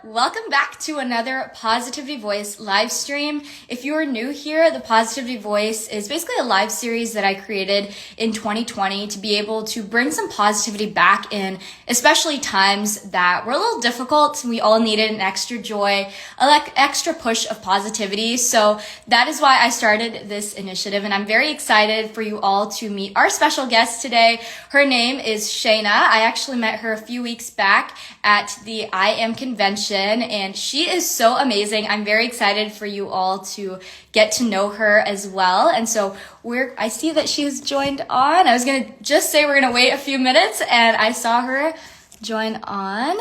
welcome back to another Positivity Voice live stream. If you are new here, the Positivity Voice is basically a live series that I created in 2020 to be able to bring some positivity back in, especially times that were a little difficult. We all needed an extra joy, an extra push of positivity. So that is why I started this initiative, and I'm very excited for you all to meet our special guest today. Her name is Shayna. I actually met her a few weeks back at the I Am convention, and she is so amazing. I'm very excited for you all to get to know her as well. And so I see that she's joined on. I was gonna just say we're gonna wait a few minutes, and I saw her join on.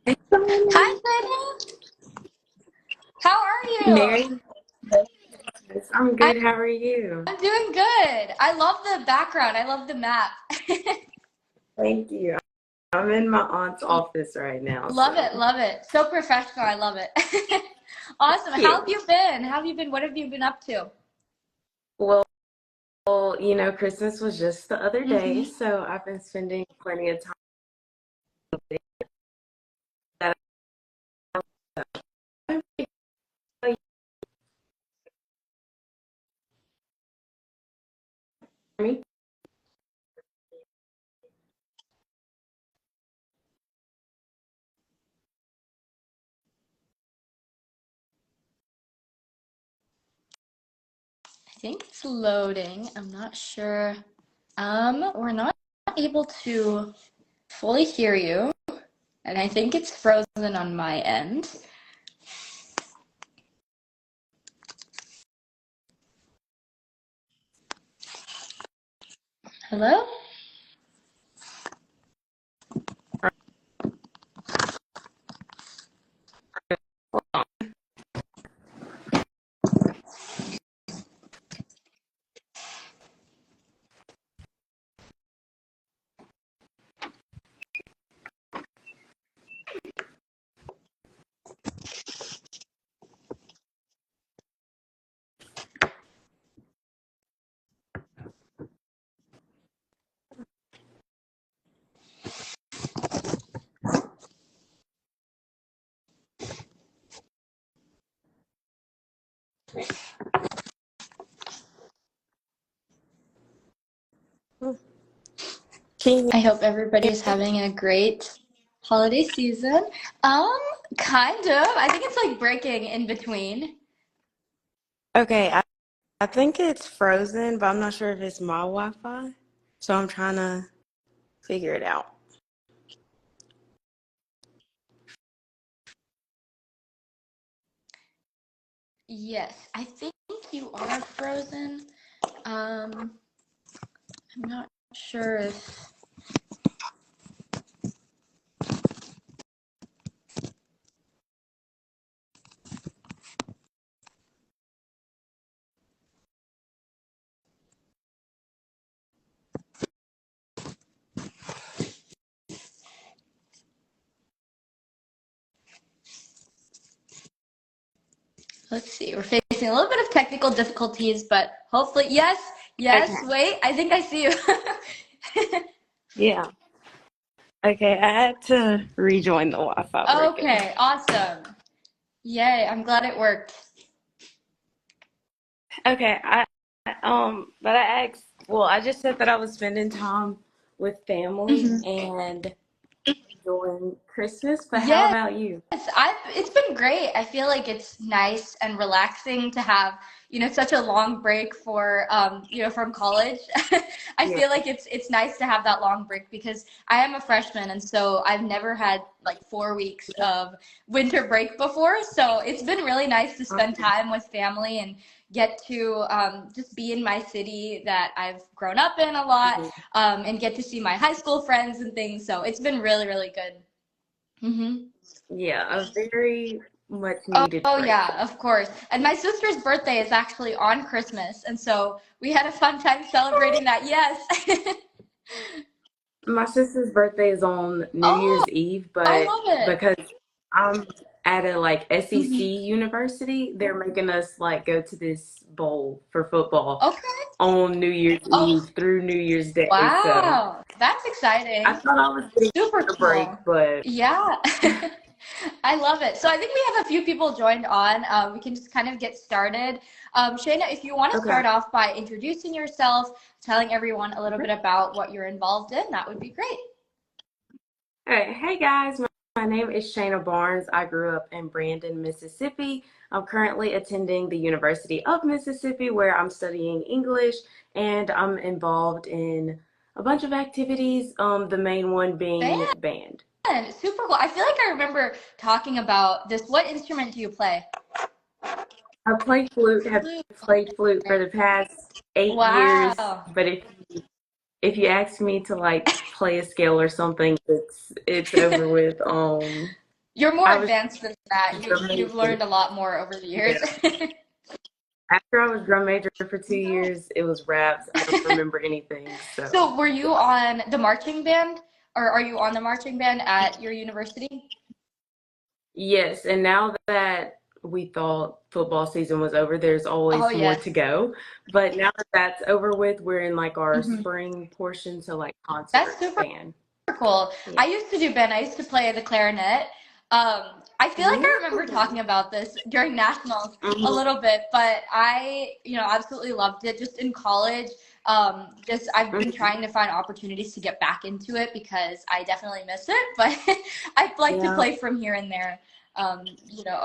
Hi, Shayna. How are you? Mary, I'm I- good. How are you? I'm doing good. I love the background. I love the map. Thank you. I'm in my aunt's office right now, Love it, so love it. So professional. I love it. Awesome. How have cute. you been? How have you been? What have you been up to? Well, Christmas was just the other day, Mm-hmm. so I've been spending plenty of time with that. Me? I think it's loading. I'm not sure. We're not able to fully hear you, and I think it's frozen on my end. Hello? Can you? I hope everybody's having a great holiday season. Um, kind of. I think it's like breaking in between. Okay, I think it's frozen, but I'm not sure if it's my Wi-Fi, so I'm trying to figure it out. Yes, I think you are frozen. I'm not sure if let's see. We're facing a little bit of technical difficulties, but hopefully, yes, yes. Okay. Wait, I think I see you. Yeah. Okay, I had to rejoin the Wi-Fi. We're good. Okay, awesome. Yay, I'm glad it worked. Okay, but I asked, well, I just said that I was spending time with family Mhm. and enjoying Christmas, but how Yes, about you? it's been great. I feel like it's nice and relaxing to have, such a long break from college. I Yeah. feel like it's nice to have that long break because I am a freshman, and so I've never had like 4 weeks of winter break before. So it's been really nice to spend Okay. time with family and get to just be in my city that I've grown up in a lot, Mhm. and get to see my high school friends and things. So it's been really, really good. Mm-hmm. Yeah, a very much needed Oh break. yeah, of course. And my sister's birthday is actually on Christmas, and so we had a fun time celebrating that. Yes. My sister's birthday is on New Oh, Year's Eve, I but love it. because I'm at a like SEC Hmm. university, they're making us like go to this bowl for football Okay. on New Year's Oh, Eve through New Year's Day. So wow. That's I exciting. thought I was getting Super a break, cool. but Yeah. I love it. So I think we have a few people joined on. We can just kind of get started. Shayna, if you want to okay. start off by introducing yourself, telling everyone a little bit about what you're involved in, that would be great. All right. Hey guys, my name is Shayna Barnes. I grew up in Brandon, Mississippi. I'm currently attending the University of Mississippi where I'm studying English and I'm involved in a bunch of activities, the main one being band. Man, super cool. I feel like I remember talking about this. What instrument do you play? I play flute, have Flute. played flute for the past 8 years, Wow. but if you ask me to like play a scale or something, it's over with. You're more I was advanced than that. You've drum learned a lot more over the years. major. After I was drum major for 2 years, it was raps. I don't remember anything. So, So, were you yeah. on the marching band, or are you on the marching band at your university? Yes, and now that we thought football season was over, there's Oh, always more to yes. go. But now that that's over with, we're in like our Hmm. spring portion, so like That's concert super band. cool. Yeah. I used to do band. I used to play the clarinet. I feel like I remember Ooh. talking about this during nationals a Mhm. little bit, but absolutely loved it. Just in college, just I've been Mhm. trying to find opportunities to get back into it because I definitely miss it. But I'd like to Yeah. play from here and there. And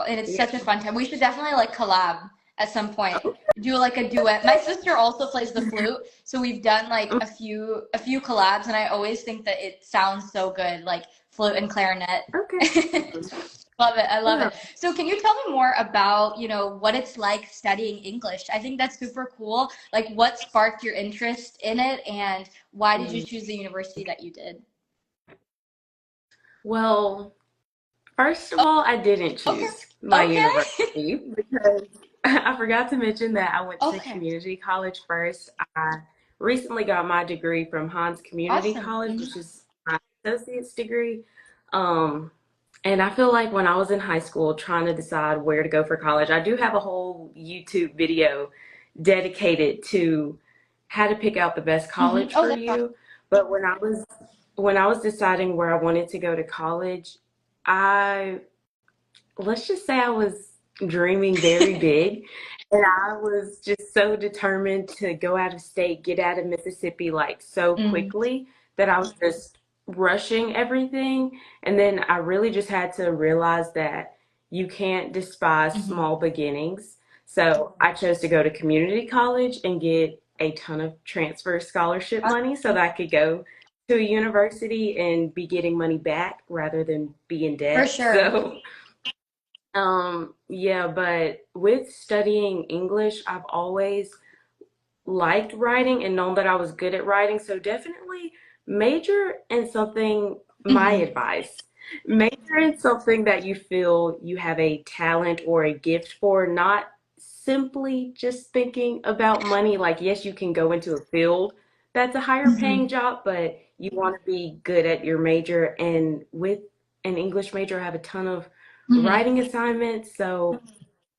it's Yeah. such a fun time. We should definitely like collab at some point. Do like a duet. My sister also plays the flute, so we've done like Mhm. a few collabs, and I always think that it sounds so good, like flute and clarinet. Okay. Love it. I love Yeah. it. So can you tell me more about, what it's like studying English? I think that's super cool. Like what sparked your interest in it and why did you Mm. choose the university that you did? Well, first of all, I didn't Okay. choose my Okay. university because I forgot to mention that I went to Okay. community college first. I recently got my degree from Hans Community Awesome. College, Hmm. which is my associate's degree. Um, and I feel like when I was in high school trying to decide where to go for college, I do have a whole YouTube video dedicated to how to pick out the best Hmm. college Oh, for that's awesome. you. But when I was deciding where I wanted to go to college, I let's just say I was dreaming very big. And I was just so determined to go out of state, get out of Mississippi like so Mm, quickly that I was just rushing everything. And then I really just had to realize that you can't despise hmm. small beginnings. So I chose to go to community college and get a ton of transfer scholarship money so that I could go to a university and be getting money back rather than be in For debt. sure. So yeah, but with studying English, I've always liked writing and known that I was good at writing. So definitely major in something, my Hmm. advice, major in something that you feel you have a talent or a gift for, not simply just thinking about money. Like, yes, you can go into a field that's a higher paying Hmm. job, but you want to be good at your major. And with an English major, I have a ton of Hmm. writing assignments. So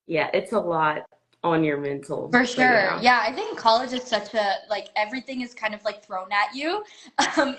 yeah, it's a lot on your mental. For But sure. yeah. Yeah, I think college is such a, like, everything is kind of like thrown at you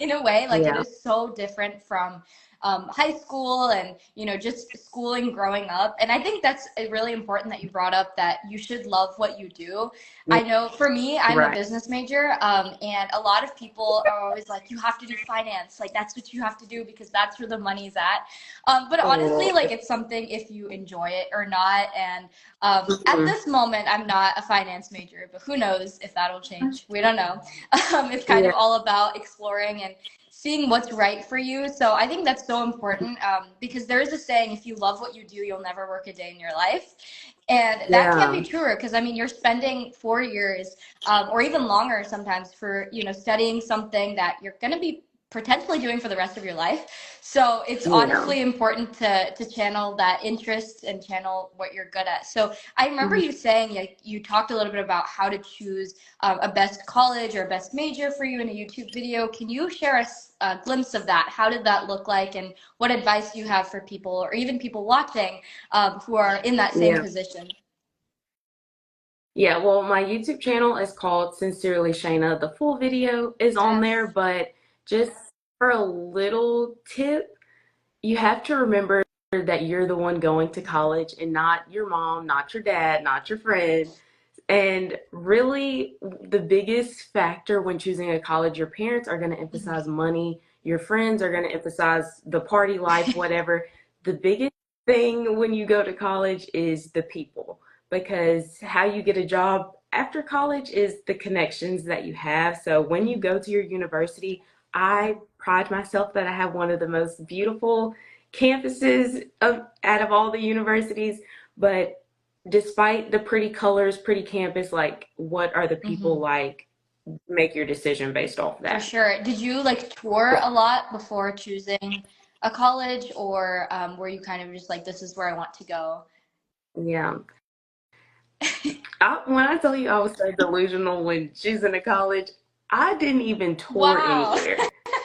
in a way. Like, it Yeah. is so different from high school and, just schooling growing up. And I think that's really important that you brought up that you should love what you do. I know for me, I'm a Right. business major, and a lot of people are always like, you have to do finance. Like, that's what you have to do because that's where the money's at. But honestly, Oh, like, it's something if you enjoy it or not. And at mhm. this moment, I'm not a finance major, but who knows if that'll change? We don't know. It's kind of Yeah. all about exploring and seeing what's right for you. So I think that's so important because there is a saying, if you love what you do, you'll never work a day in your life. And that can be Yeah. truer because I mean, you're spending 4 years or even longer sometimes for, studying something that you're going to be potentially doing for the rest of your life. So it's Yeah. honestly important to channel that interest and channel what you're good at. So I remember Mhm. you saying, like, you talked a little bit about how to choose a best college or a best major for you in a YouTube video. Can you share us a glimpse of that? How did that look like, and what advice do you have for people, or even people watching, who are in that same Yeah. position? Yeah, well, my YouTube channel is called Sincerely Shayna. The full video is on there, Yes. but just for a little tip, you have to remember that you're the one going to college and not your mom, not your dad, not your friend. And really, the biggest factor when choosing a college, your parents are going to Mhm. emphasize money, your friends are going to emphasize the party life, whatever. The biggest thing when you go to college is the people, because how you get a job after college is the connections that you have. So when you Mhm. go to your university, I pride myself that I have one of the most beautiful campuses out of all the universities, but despite the pretty colors, pretty campus, like what are the people Mhm. like? Make your decision based off For that. sure. Did you like tour a lot before choosing a college, or were you kind of just like, this is where I want to go? Yeah. When I tell you I was so delusional when choosing a college, I didn't even tour Wow. anywhere.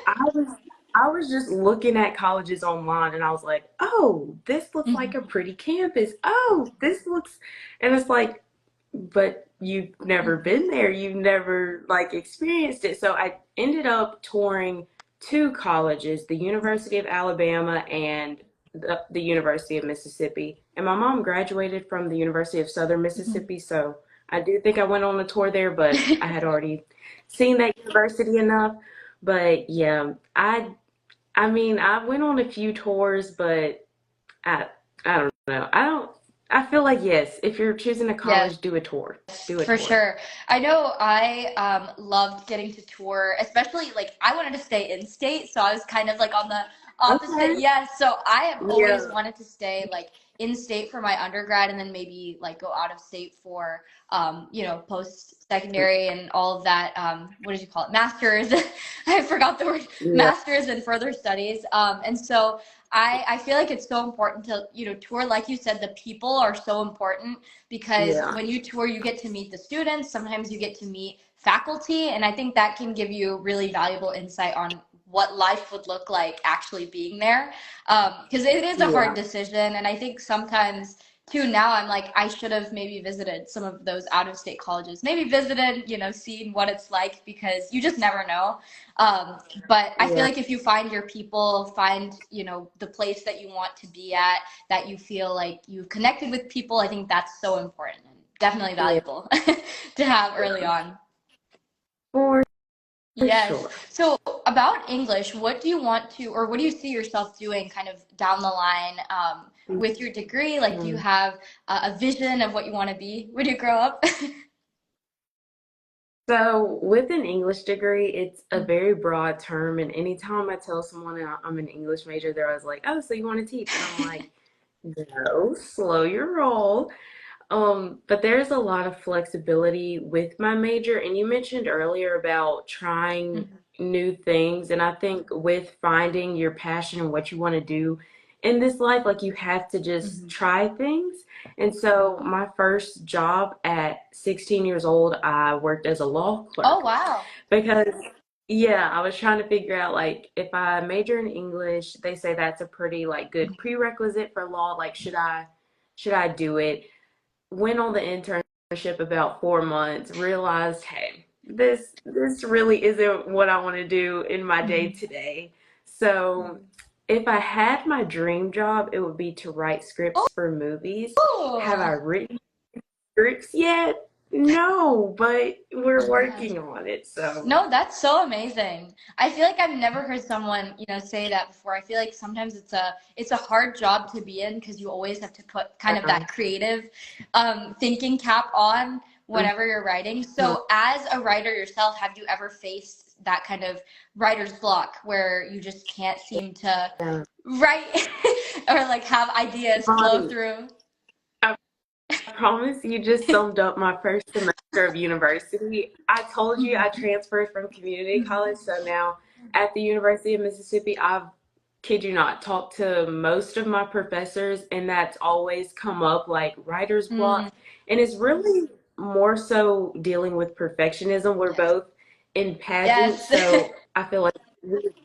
I was I was just looking at colleges online and I was like, oh, this looks like a Mhm. pretty campus. Oh, this looks, and it's like, but you've never Mhm. been there. You've never like experienced it. So I ended up touring two colleges, the University of Alabama and the University of Mississippi. And my mom graduated from the University of Southern Mhm. Mississippi, so I do think I went on a tour there, but I had already seen that university enough. But yeah, I mean, I went on a few tours, but I I don't know. I feel like yes, if you're choosing a Yes. college, do a tour. Do a For tour. sure. I know I loved getting to tour, especially like I wanted to stay in state, so I was kind of like on the opposite. Okay. Yes, so I have always Yeah. wanted to stay like in state for my undergrad, and then maybe like go out of state for post secondary and all of that. What did you call it? Masters. I forgot the word. Yeah. Masters and further studies. And so I feel like it's so important to, tour. Like you said, the people are so important, because Yeah. when you tour, you get to meet the students. Sometimes you get to meet faculty. And I think that can give you really valuable insight on what life would look like actually being there. Because it is a hard Yeah. decision. And I think sometimes, too, now I'm like, I should have maybe visited some of those out of state colleges, maybe visited, seen what it's like, because you just never know. Um, but I feel Yeah. like if you find your people, find, the place that you want to be at, that you feel like you've connected with people, I think that's so important and definitely Yeah. valuable to have early Yeah. on. For Yes. sure. So about English, what do you want to, or what do you see yourself doing kind of down the line, with your degree? Like, do you Mhm. have a vision of what you want to be when you grow up? So, with an English degree, it's a very broad term. And anytime I tell someone I'm an English major, they're always like, oh, so you want to teach? And I'm like, no, slow your roll. But there's a lot of flexibility with my major. And you mentioned earlier about trying Mhm. new things. And I think with finding your passion and what you want to do in this life, like you have to just Mhm. try things. And so my first job at 16 years old, I worked as a law Oh, clerk wow. because yeah, I was trying to figure out like if I major in English, they say that's a pretty like good prerequisite for law. Like should I do it? Went on the internship about 4 months, realized, hey, this really isn't what I want to do in my day Mhm. to day. So if I had my dream job, it would be to write scripts for movies. Have I Oh, written scripts yet? No, but we're yeah. working on it. So No, that's so amazing. I feel like I've never heard someone, say that before. I feel like sometimes it's a hard job to be in, because you always have to put kind of yeah. that creative thinking cap on whenever you're writing. Mhm. So as a writer yourself, have you ever faced that kind of writer's block where you just can't seem to Yeah. write or like have ideas flow Bonnie, through? I promise you just summed up my first semester of university. I told you I transferred from community college, so now at the University of Mississippi, I've, kid you not, talked to most of my professors, and that's always come up like writer's Mm, block. And it's really more so dealing with perfectionism. We're yes. both in pageants, Yes. so I feel like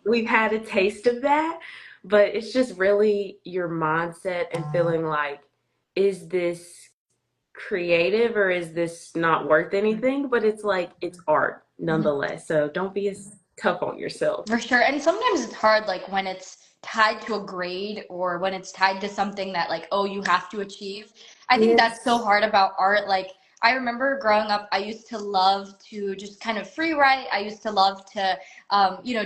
we've had a taste of that, but it's just really your mindset and feeling like, is this creative or is this not worth anything? But it's like, it's art nonetheless. So don't be as tough on yourself. For sure. And sometimes it's hard, like when it's tied to a grade or when it's tied to something that, like, oh, you have to achieve. I think that's so Yes. hard about art. Like, I remember growing up, I used to love to just kind of free write. I used to love to,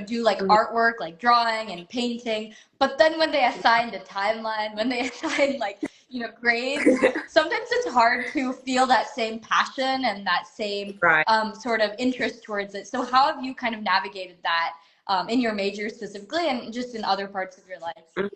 do like Mhm. artwork, like drawing and painting. But then when they assigned a timeline, when they assigned like, grades, sometimes it's hard to feel that same passion and that same Right. sort of interest towards it. So, how have you kind of navigated that? In your major specifically and just in other parts of your life.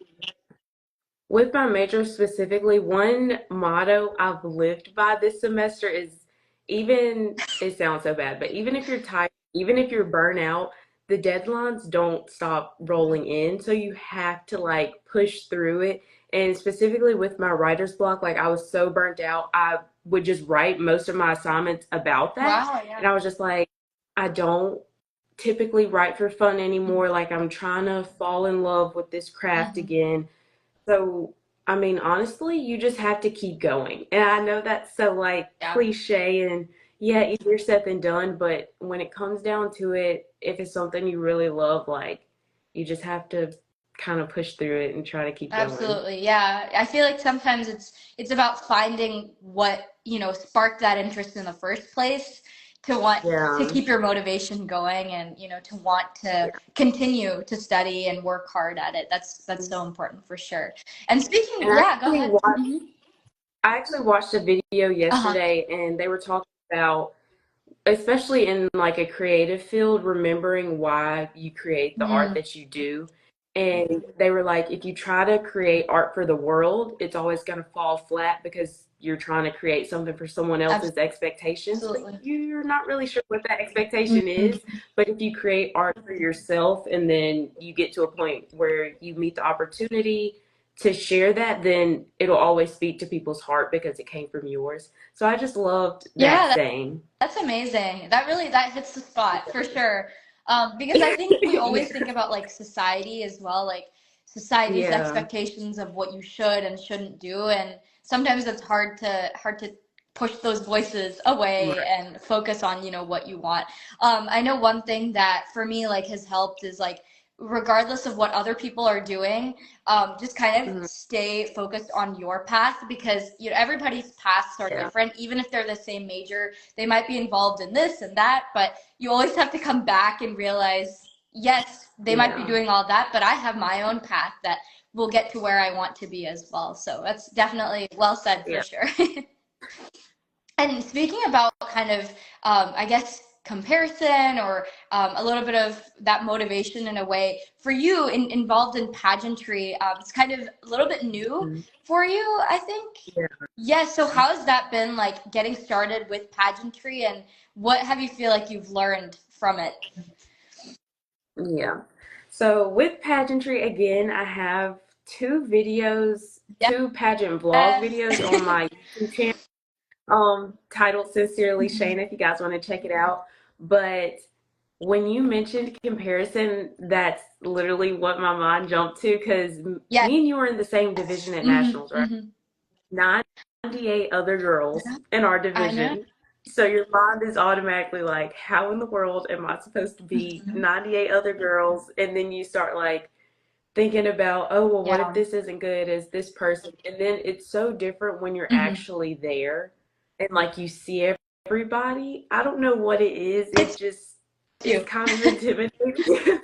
With my major specifically, one motto I've lived by this semester is, even, it sounds so bad, but even if you're tired, even if you're burnt out, the deadlines don't stop rolling in. So you have to like push through it. And specifically with my writer's block, like I was so burnt out, I would just write most of my assignments about that. Wow, And yeah. I was just like, I don't typically write for fun anymore. Like I'm trying to fall in love with this craft Mm-hmm. again. So, I mean, honestly, you just have to keep going. And I know that's so like Yeah. cliche and yeah, easier said than done, but when it comes down to it, if it's something you really love, like you just have to kind of push through it and try to keep going. Absolutely. Yeah. I feel like sometimes it's about finding what, sparked that interest in the first place to want to Yeah. keep your motivation going and, to want to Yeah. continue to study and work hard at it. That's so important for sure. And speaking, And yeah, go ahead. Hmm. I actually watched a video Uh-huh. yesterday and they were talking about, especially in like a creative field, remembering why you create the art Mm, that you do. And they were like, if you try to create art for the world, it's always going to fall flat because you're trying to create something for someone else's expectations, but absolutely. you're not really sure what that expectation Mhm. is. But if you create art for yourself and then you get to a point where you meet the opportunity to share that, then it'll always speak to people's heart because it came from yours. So I just loved that Yeah, saying. that's amazing. That hits the spot for sure. Because I think we always Yeah. think about like society as well, like society's Yeah. expectations of what you should and shouldn't do, and sometimes it's hard to push those voices away Right. and focus on what you want. I know one thing that for me like has helped is like regardless of what other people are doing, just kind of Mhm. stay focused on your path because everybody's paths are Yeah. different. Even if they're the same major, they might be involved in this and that, but you always have to come back and realize, yes, they might be Yeah. doing all that, but I have my own path that will get to where I want to be as well. So that's definitely well said for Yeah. sure. And speaking about kind of, I guess, comparison or a little bit of that motivation in a way, for you involved in pageantry, it's kind of a little bit new Mhm. for you, I think. Yeah. Yes. So how has that been like getting started with pageantry and what have you feel like you've learned from it? Yeah. So with pageantry, again, I have two videos, two pageant vlog Yes. videos on my YouTube channel, titled Sincerely Shayna, if you guys want to check it out. But when you mentioned comparison, that's literally what my mind jumped to because Yes. me and you were in the same division at Hmm. nationals, right? Hmm. 98 other girls in our I know. division. So your mind is automatically like, how in the world am I supposed to be 98 other girls? And then you start like thinking about, oh, well, what if Yeah. this isn't good as this person? And then it's so different when you're Hmm. actually there and like you see everybody. I don't know what it is. It It's just is you. kind of intimidating.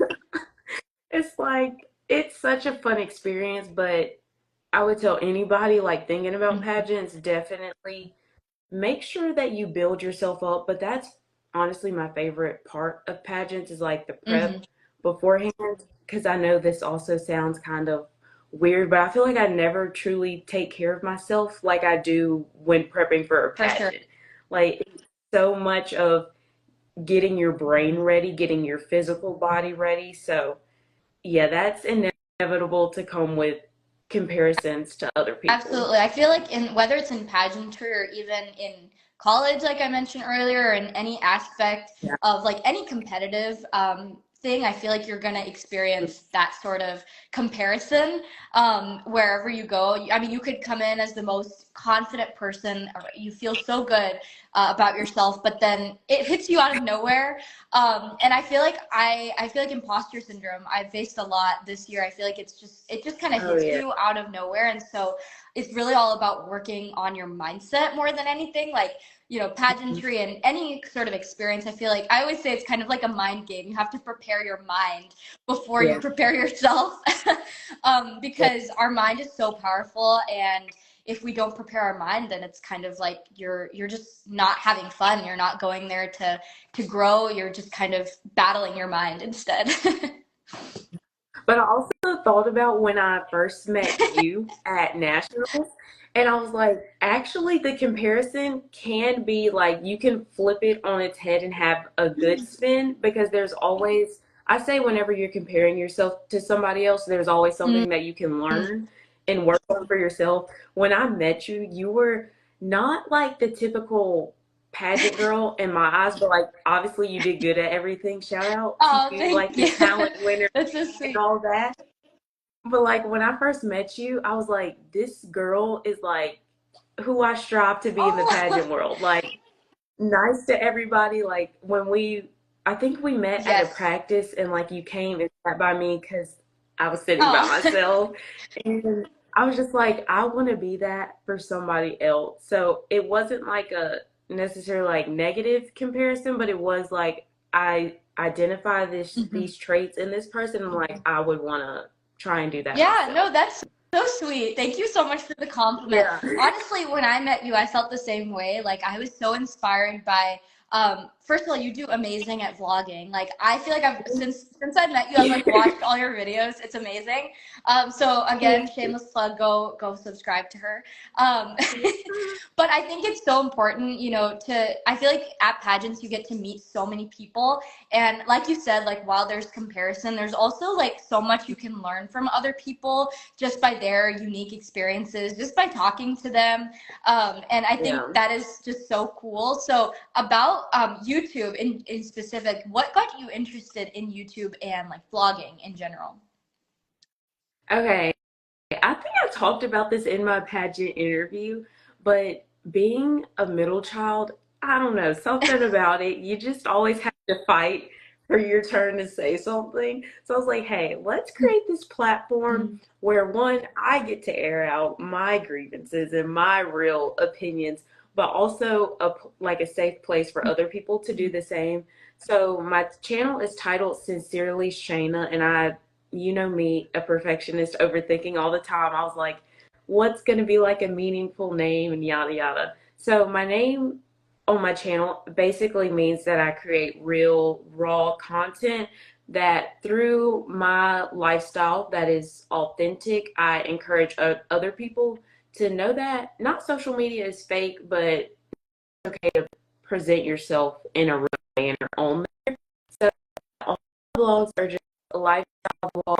It's like, it's such a fun experience, but I would tell anybody like thinking about pageants, definitely make sure that you build yourself up. But that's honestly my favorite part of pageants is like the Hmm. prep beforehand. Because I know this also sounds kind of weird, but I feel like I never truly take care of myself like I do when prepping for a For sure. pageant. Like so much of getting your brain ready, getting your physical body ready. So, yeah, that's inevitable to come with comparisons to other people. Absolutely. I feel like in whether it's in pageantry or even in college, like I mentioned earlier, or in any aspect Yeah. of like any competitive thing, I feel like you're going to experience that sort of comparison wherever you go. I mean, you could come in as the most confident person, or you feel so good about yourself, but then it hits you out of nowhere. And I feel like imposter syndrome I've faced a lot this year. I feel like it just kind of Oh, hits yeah. you out of nowhere, and so it's really all about working on your mindset more than anything. Like, you know, pageantry and any sort of experience, I feel like I always say it's kind of like a mind game. You have to prepare your mind before you Yeah. prepare yourself. Because our mind is so powerful, and if we don't prepare our mind, then it's kind of like you're just not having fun. You're not going there to grow. You're just kind of battling your mind instead. But I also thought about when I first met you at nationals, and I was like, actually, the comparison can be like you can flip it on its head and have a good spin because there's always, I say, whenever you're comparing yourself to somebody else, there's always something that you can learn and work on for yourself. When I met you, you were not like the typical pageant girl in my eyes, but like obviously you did good at everything. Shout out to Oh, you, thank like the you. talent winner That's so and sweet. all that. But like when I first met you, I was like, this girl is like who I strive to be in the Oh, pageant world. Like nice to everybody. Like I think we met at a yes. practice and like you came and sat by me because I was sitting by Oh. myself. And I was just like, I want to be that for somebody else. So it wasn't like a necessarily like negative comparison, but it was like I identify Mhm. these traits in this person and like I would want to try and do that Yeah, no, myself. that's so sweet. Thank you so much for the compliment. Yeah. Honestly, when I met you, I felt the same way. Like I was so inspired by first of all, you do amazing at vlogging. Like I feel like I've since I met you, I've like watched all your videos. It's amazing. So again, Thank you. shameless plug, go subscribe to her. Um but I think it's so important, you know, I feel like at pageants you get to meet so many people, and like you said, like while there's comparison, there's also like so much you can learn from other people just by their unique experiences, just by talking to them. And I think Yeah. that is just so cool. So about YouTube in specific, what got you interested in YouTube and like vlogging in general? Okay. I think I talked about this in my pageant interview, but being a middle child, I don't know, something about it. You just always have to fight for your turn to say something. So I was like, hey, let's create this platform Mhm. where one, I get to air out my grievances and my real opinions, but also like a safe place for other people to do the same. So my channel is titled Sincerely Shayna, and you know me, a perfectionist, overthinking all the time. I was like, what's going to be like a meaningful name and yada yada. So my name on my channel basically means that I create real, raw content that through my lifestyle that is authentic, I encourage other people to know that not social media is fake, but present yourself in a real manner on there. So all vlogs are just a lifestyle vlog,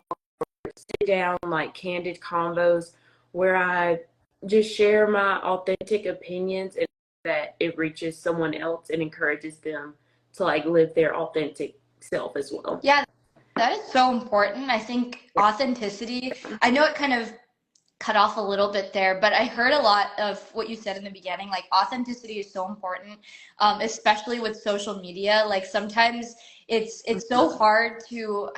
sit down, like candid combos where I just share my authentic opinions and that it reaches someone else and encourages them to like live their authentic self as well. Yeah, that is so important. I think authenticity, I know it kind of cut off a little bit there, but I heard a lot of what you said in the beginning. Like authenticity is so important, especially with social media. Like sometimes it's so hard to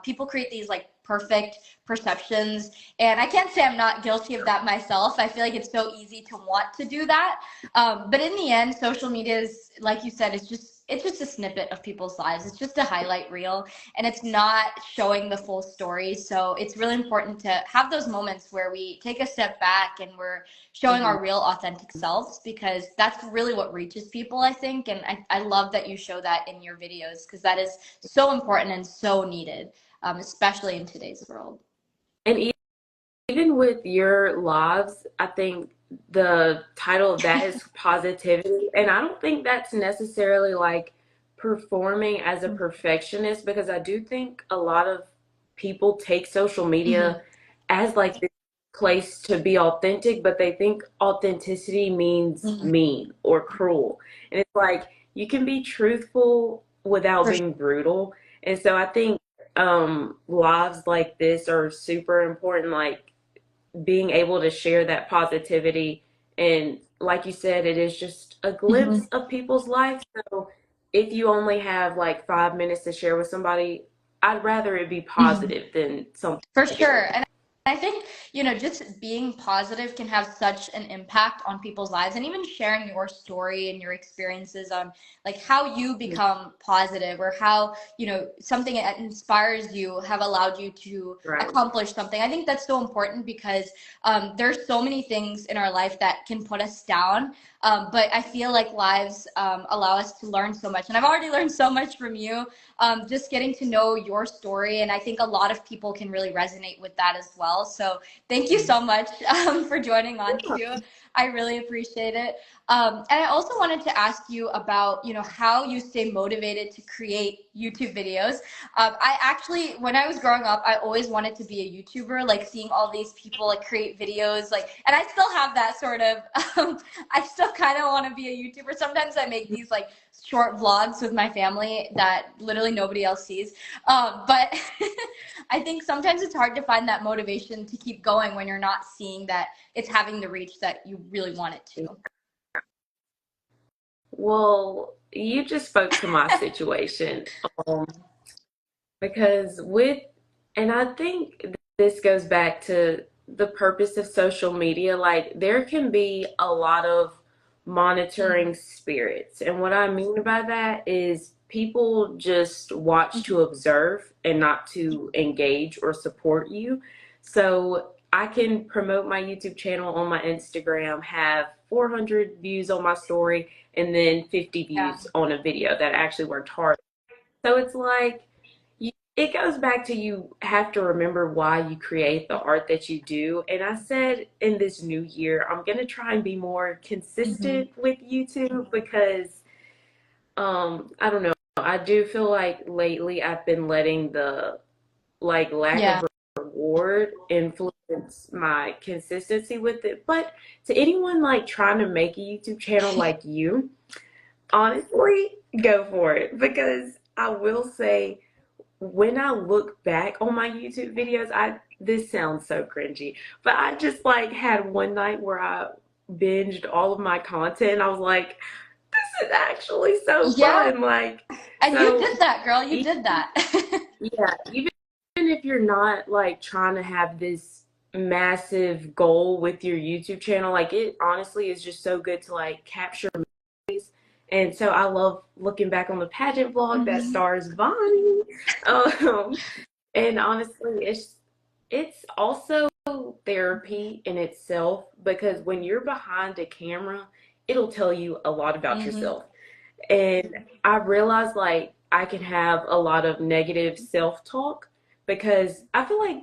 people create these like perfect perceptions, and I can't say I'm not guilty of that myself. I feel like it's so easy to want to do that, but in the end, social media is, like you said, it's just a snippet of people's lives. It's just a highlight reel, and it's not showing the full story. So it's really important to have those moments where we take a step back and we're showing Mhm. our real authentic selves, because that's really what reaches people, I think. And I love that you show that in your videos, because that is so important and so needed, especially in today's world. And even with your lives, I think the title of that is positivity. And I don't think that's necessarily like performing as a perfectionist because I do think a lot of people take social Mm-hmm. media as like this place to be authentic, but they think authenticity means Mm-hmm. mean or cruel. And it's like you can be truthful without For sure. being brutal. And so I think lives like this are super important, like being able to share that positivity. And like you said, it is just a Mm-hmm. glimpse of people's life. So if you only have like 5 minutes to share with somebody, I'd rather it be Mm-hmm. positive than something For negative. sure. And I think, just being positive can have such an impact on people's lives, and even sharing your story and your experiences on like how you become positive, or how, something that inspires you have allowed you to Right. accomplish something. I think that's so important because there's so many things in our life that can put us down. But I feel like lives allow us to learn so much. And I've already learned so much from you, just getting to know your story. And I think a lot of people can really resonate with that as well. So thank you so much for joining on too. I really appreciate it. And I also wanted to ask you about, how you stay motivated to create YouTube videos. I actually, when I was growing up, I always wanted to be a YouTuber, like seeing all these people like create videos, like, and I still have that sort of, I still kind of want to be a YouTuber. Sometimes I make these like short vlogs with my family that literally nobody else sees. But I think sometimes it's hard to find that motivation to keep going when you're not seeing that it's having the reach that you really want it to. Well, you just spoke to my situation. Um, because and I think this goes back to the purpose of social media. Like, there can be a lot of Mm-hmm. monitoring spirits. And what I mean by that is people just watch to observe and not to engage or support you. So I can promote my YouTube channel on my Instagram, have 400 views on my story, and then 50 Yeah. views on a video that I actually worked hard. So it's like, it goes back to you have to remember why you create the art that you do. And I said in this new year, I'm going to try and be more Mm-hmm. consistent with YouTube because I don't know. I do feel like lately I've been letting the like lack Yeah. of reward influence my consistency with it. But to anyone like trying to make a YouTube channel like you, honestly, go for it because I will say when I look back on my YouTube videos, this sounds so cringy, but I just like had one night where I binged all of my content and I was like, this is actually so Yeah. fun. Like, And you so did that, girl. You e- did that. yeah, even if you're not like trying to have this massive goal with your YouTube channel, like it honestly is just so good to like capture. And so I love looking back on the pageant vlog that Hmm. stars Bonnie. Um, and honestly, it's also therapy in itself because when you're behind a camera, it'll tell you a lot about Hmm. yourself. And I realized like I can have a lot of negative self-talk because I feel like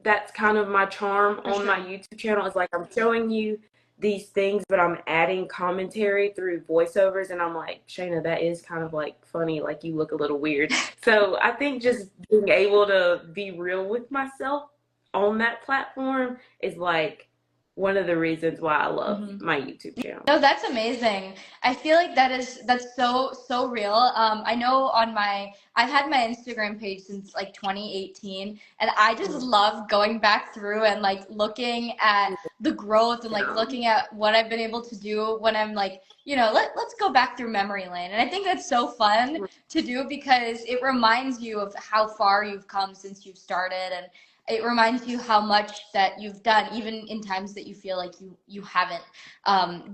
that's kind of my charm For on my sure. YouTube channel. Is like I'm showing you these things, but I'm adding commentary through voiceovers, and I'm like, Shayna, that is kind of like funny. Like you look a little weird. So I think just being able to be real with myself on that platform is like one of the reasons why I love Hmm. my YouTube channel. No, that's amazing. I feel like that's so real. I know I've had my Instagram page since like 2018, and I just Mm, love going back through and like looking at the growth and like yeah. looking at what I've been able to do when I'm like, let's go back through memory lane. And I think that's so fun to do because it reminds you of how far you've come since you've started, and it reminds you how much that you've done, even in times that you feel like you haven't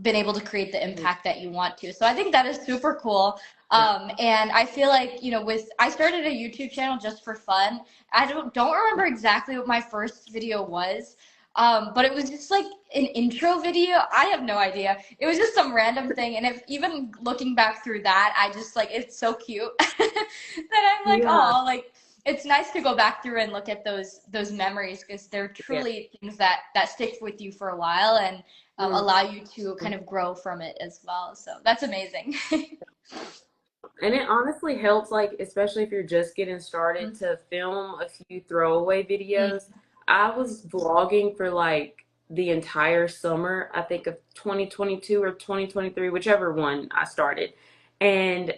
been able to create the Mhm. impact that you want to. So I think that is super cool. Yeah. And I feel like, I started a YouTube channel just for fun. I don't remember exactly what my first video was. But it was just like an intro video. I have no idea. It was just some random thing. And if even looking back through that, I just like, it's so cute that I'm like, Yeah. oh, like, it's nice to go back through and look at those memories because they're Yeah. truly things that stick with you for a while, and Mhm. allow you to kind of grow from it as well. So that's amazing. And it honestly helps, like, especially if you're just getting started, to film a few throwaway Mm-hmm. videos. I was vlogging for like the entire summer, I think of 2022 or 2023, whichever one I started. And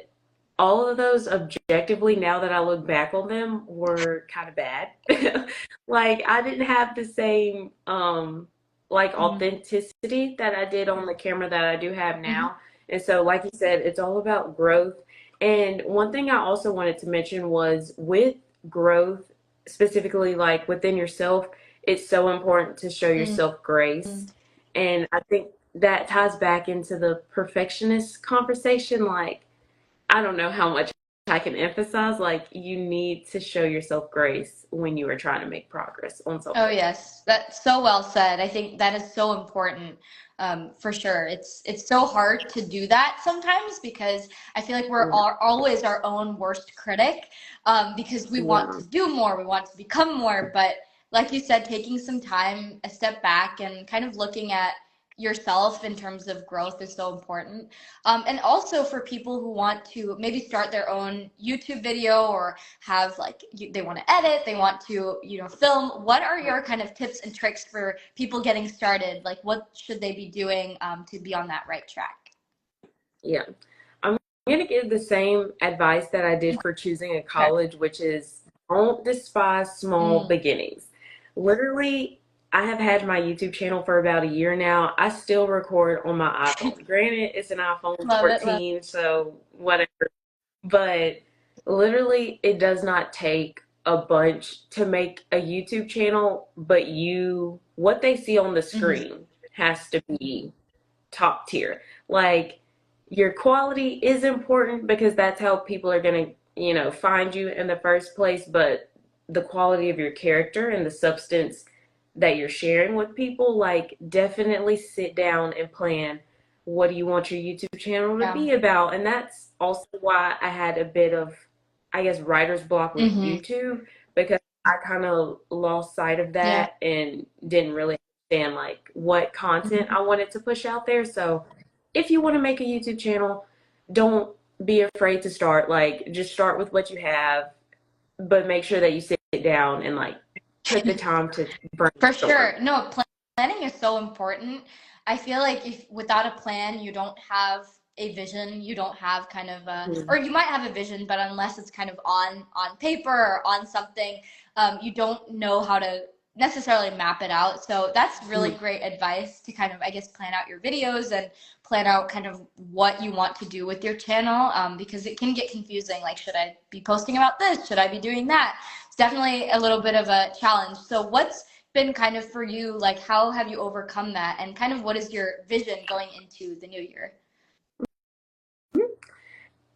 all of those objectively, now that I look back on them, were kind of bad. Like I didn't have the same like Mm-hmm. authenticity that I did on the camera that I do have Mm-hmm. now. And so like you said, it's all about growth. And one thing I also wanted to mention was with growth, specifically like within yourself, it's so important to show yourself grace. And I think that ties back into the perfectionist conversation. Like I don't know how much I can emphasize, like, you need to show yourself grace when you are trying to make progress on Oh something. yes, that's so well said. I think that is so important, for sure. It's so hard to do that sometimes because I feel like we're Yeah. all, always our own worst critic, because we want Yeah. to do more, we want to become more. But like you said, taking some time, a step back, and kind of looking at yourself in terms of growth is so important. And also for people who want to maybe start their own YouTube video or have like they want to edit, they want to, film. What are your kind of tips and tricks for people getting started? Like, what should they be doing to be on that right track? Yeah. I'm going to give the same advice that I did for choosing a Okay. college, which is don't despise small Mm. beginnings. Literally, I have had my YouTube channel for about a year now. I still record on my iPhone. Granted, it's an iPhone Love it. Love 14, so whatever. But literally, it does not take a bunch to make a YouTube channel, but what they see on the it. Hmm. screen has to be top tier. Like, your quality is important because that's how people are going to, find you in the first place, but the quality of your character and the substance that you're sharing with people, like, definitely sit down and plan what do you want your YouTube channel to Yeah. be about. And that's also why I had a bit of, I guess, writer's block with Hmm. YouTube, because I kind of lost sight of Yeah. that and didn't really understand like what content Hmm. I wanted to push out there. So if you want to make a YouTube channel, don't be afraid to start. Like, just start with what you have, but make sure that you sit down and like put the time to For brainstorm. sure. No, planning is so important. I feel like if without a plan, you don't have a vision, you don't have kind of a, or Mhm. you might have a vision, but unless it's kind of on paper or on something, you don't know how to necessarily map it out. So that's really great advice to kind of, I guess, plan out your videos and plan out kind of what you want to do with your channel, because it can get confusing. Like, should I be posting about this? Should I be doing that? It's definitely a little bit of a challenge. So what's been kind of for you, like how have you overcome that, and kind of what is your vision going into the new year?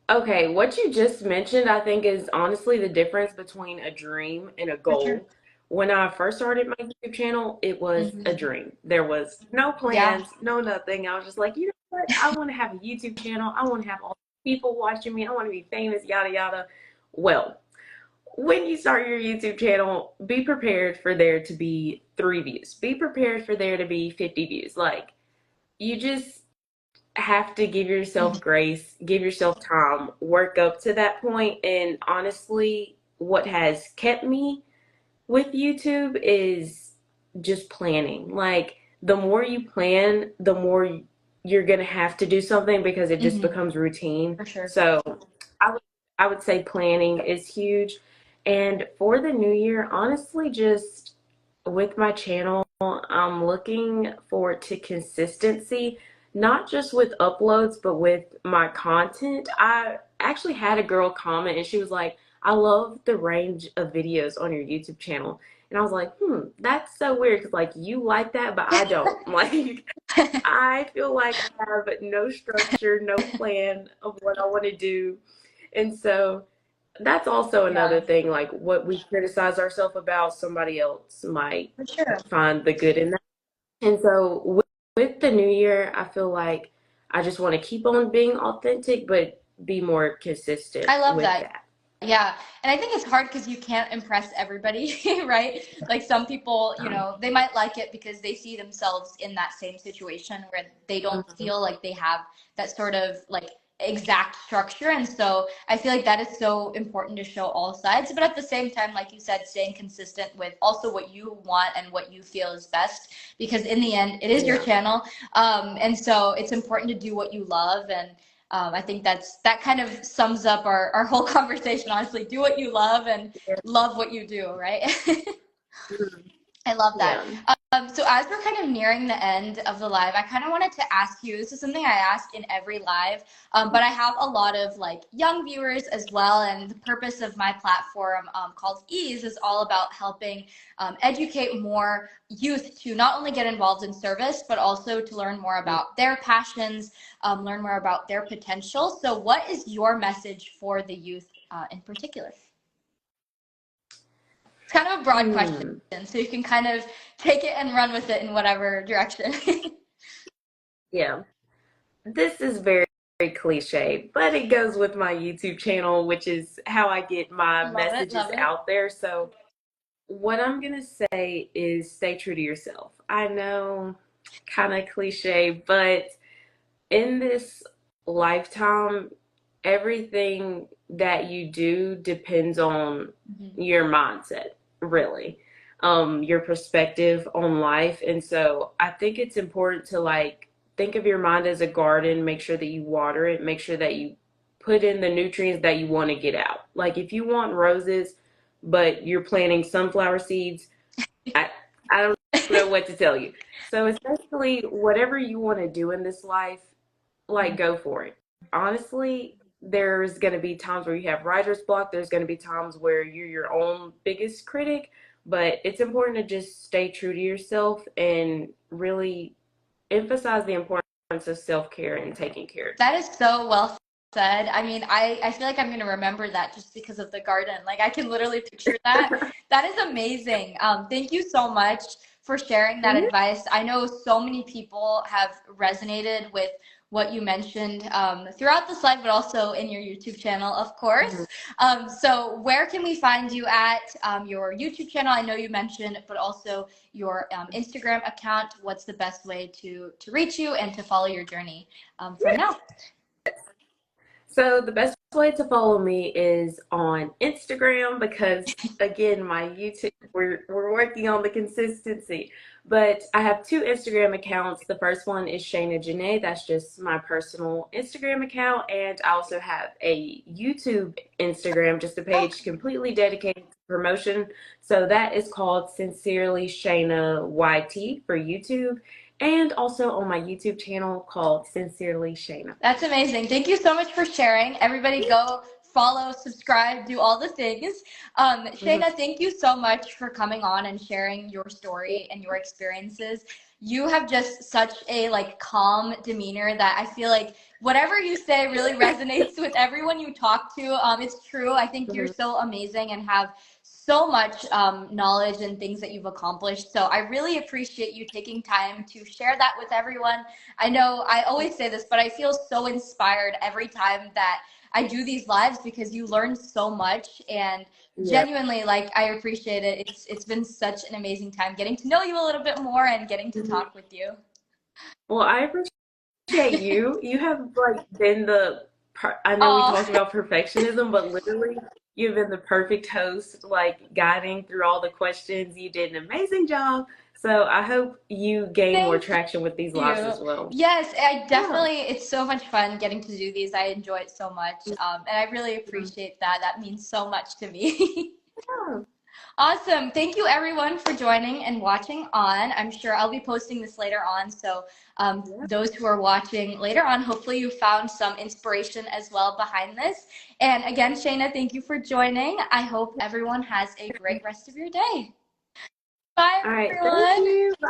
Okay, what you just mentioned, I think, is honestly the difference between a dream and a For sure. goal. When I first started my YouTube channel, it was a Hmm. dream. There was no Yeah. plans, no nothing. I was just like, you know what? I want to have a YouTube channel. I want to have all the people watching me. I want to be famous, yada, yada. Well, when you start your YouTube channel, be prepared for there to be 3 views. Be prepared for there to be 50 views. Like, you just have to give yourself Hmm. grace, give yourself time, work up to that point. And honestly, what has kept me with YouTube is just planning. Like, the more you plan, the more you're going to have to do something because it just Hmm. becomes routine. For sure. So, I would I would say planning is huge. And for the new year, honestly, just with my channel, I'm looking forward to consistency, not just with uploads, but with my content. I actually had a girl comment and she was like, I love the range of videos on your YouTube channel. And I was like, that's so weird because, like, you like that, but I don't. Like, I feel like I have no structure, no plan of what I want to do. And so that's also another Yeah, thing, like what we criticize ourselves about, somebody else might for sure. find the good in that. And so with the new year, I feel like I just want to keep on being authentic, but be more consistent I love with that. that. Yeah. And I think it's hard because you can't impress everybody, right? Like some people, they might like it because they see themselves in that same situation where they don't Mhm. feel like they have that sort of like exact structure. And so I feel like that is so important to show all sides, but at the same time, like you said, staying consistent with also what you want and what you feel is best, because in the end it is your Yeah. channel. And so it's important to do what you love. And I think that kind of sums up our whole conversation, honestly. Do what you love and Yeah. love what you do, right? Mhm. I love that. Yeah. So as we're kind of nearing the end of the live, I kind of wanted to ask you, this is something I ask in every live, but I have a lot of like young viewers as well. And the purpose of my platform called Ease is all about helping educate more youth to not only get involved in service, but also to learn more about their passions, learn more about their potential. So what is your message for the youth in particular? It's kind of a broad question, Hmm. so you can kind of take it and run with it in whatever direction. Yeah. This is very, very cliche, but it goes with my YouTube channel, which is how I get my Love it, messages love it. out there. So, what I'm going to say is stay true to yourself. I know, kind of cliche, but in this lifetime, everything that you do depends on Mhm. your mindset, really, your perspective on life. And so I think it's important to like think of your mind as a garden, make sure that you water it, make sure that you put in the nutrients that you want to get out. Like if you want roses, but you're planting sunflower seeds, I, I don't know what to tell you. So it's basically whatever you want to do in this life, like go for it. Honestly, there's going to be times where you have writer's block. There's going to be times where you're your own biggest critic, but it's important to just stay true to yourself and really emphasize the importance of self-care and taking care of That you. is so well said. I mean, I feel like I'm going to remember that just because of the garden. Like, I can literally picture that. That is amazing. Thank you so much for sharing that Yeah. advice. I know so many people have resonated with what you mentioned throughout the slide, but also in your YouTube channel, of course. So, where can we find you at your YouTube channel? I know you mentioned, but also your Instagram account. What's the best way to reach you and to follow your journey from now? So the best way to follow me is on Instagram because again, my YouTube we're working on the consistency. But I have two Instagram accounts. The first one is Shayna Janae. That's just my personal Instagram account. And I also have a YouTube Instagram, just a Oh, page completely dedicated to promotion. So that is called Sincerely Shayna YT for YouTube. And also on my YouTube channel called Sincerely Shayna. that's amazing. Thank you so much for sharing. Everybody go follow, subscribe, do all the things. Mhm. Shayna, thank you so much for coming on and sharing your story and your experiences. You have just such a like calm demeanor that I feel like whatever you say really resonates with everyone you talk to. It's true. I think you're Mhm. so amazing and have so much knowledge and things that you've accomplished. So I really appreciate you taking time to share that with everyone. I know I always say this, but I feel so inspired every time that I do these lives because you learn so much, and Yeah. genuinely like I appreciate it. It's been such an amazing time getting to know you a little bit more and getting to Mhm. talk with you. Well, I appreciate you. You have like been I know we Oh, talked about perfectionism, but literally you've been the perfect host, like guiding through all the questions. You did an amazing job. So I hope you gain more thank traction with these lives you. as well. Yes, I Yeah. definitely, it's so much fun getting to do these. I enjoy it so much. And I really Mhm. appreciate that. That means so much to me. Yeah. Awesome. Thank you everyone for joining and watching on. I'm sure I'll be posting this later on. So Yeah. those who are watching later on, hopefully you found some inspiration as well behind this. And again, Shayna, thank you for joining. I hope everyone has a great rest of your day. Bye, All right. Thank everyone. you. Bye.